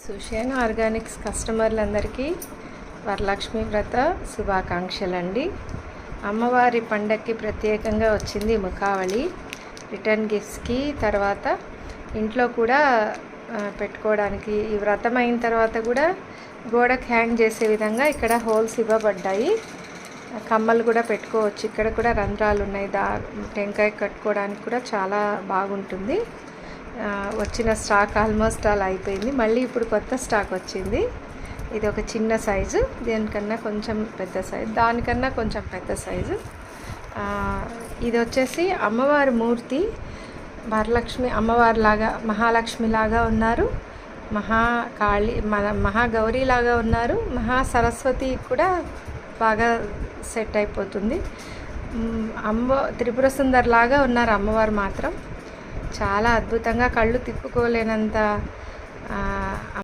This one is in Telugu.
సుషేన్ ఆర్గానిక్స్ కస్టమర్లందరికీ వరలక్ష్మి వ్రత శుభాకాంక్షలండి. అమ్మవారి పండక్కి ప్రత్యేకంగా వచ్చింది ముఖావళి రిటర్న్ గిఫ్ట్స్కి. తర్వాత ఇంట్లో కూడా పెట్టుకోవడానికి ఈ వ్రతం అయిన తర్వాత కూడా గోడకు హ్యాంగ్ చేసే విధంగా ఇక్కడ హోల్స్ ఇవ్వబడ్డాయి. కమ్మలు కూడా పెట్టుకోవచ్చు. ఇక్కడ కూడా రంధ్రాలు ఉన్నాయి. టెంకాయ కట్టుకోవడానికి కూడా చాలా బాగుంటుంది. వచ్చిన స్టాక్ ఆల్మోస్ట్ అలా అయిపోయింది. మళ్ళీ ఇప్పుడు కొత్త స్టాక్ వచ్చింది. ఇది ఒక చిన్న సైజు, దీనికన్నా కొంచెం పెద్ద సైజు, దానికన్నా కొంచెం పెద్ద సైజు. ఇది వచ్చేసి అమ్మవారి మూర్తి. వరలక్ష్మి అమ్మవారిలాగా, మహాలక్ష్మిలాగా ఉన్నారు, మహాకాళి మహాగౌరీలాగా ఉన్నారు, మహాసరస్వతి కూడా బాగా సెట్ అయిపోతుంది. త్రిపుర సుందర్ లాగా ఉన్నారు అమ్మవారు మాత్రం. చాలా అద్భుతంగా, కళ్ళు తిప్పుకోలేనంత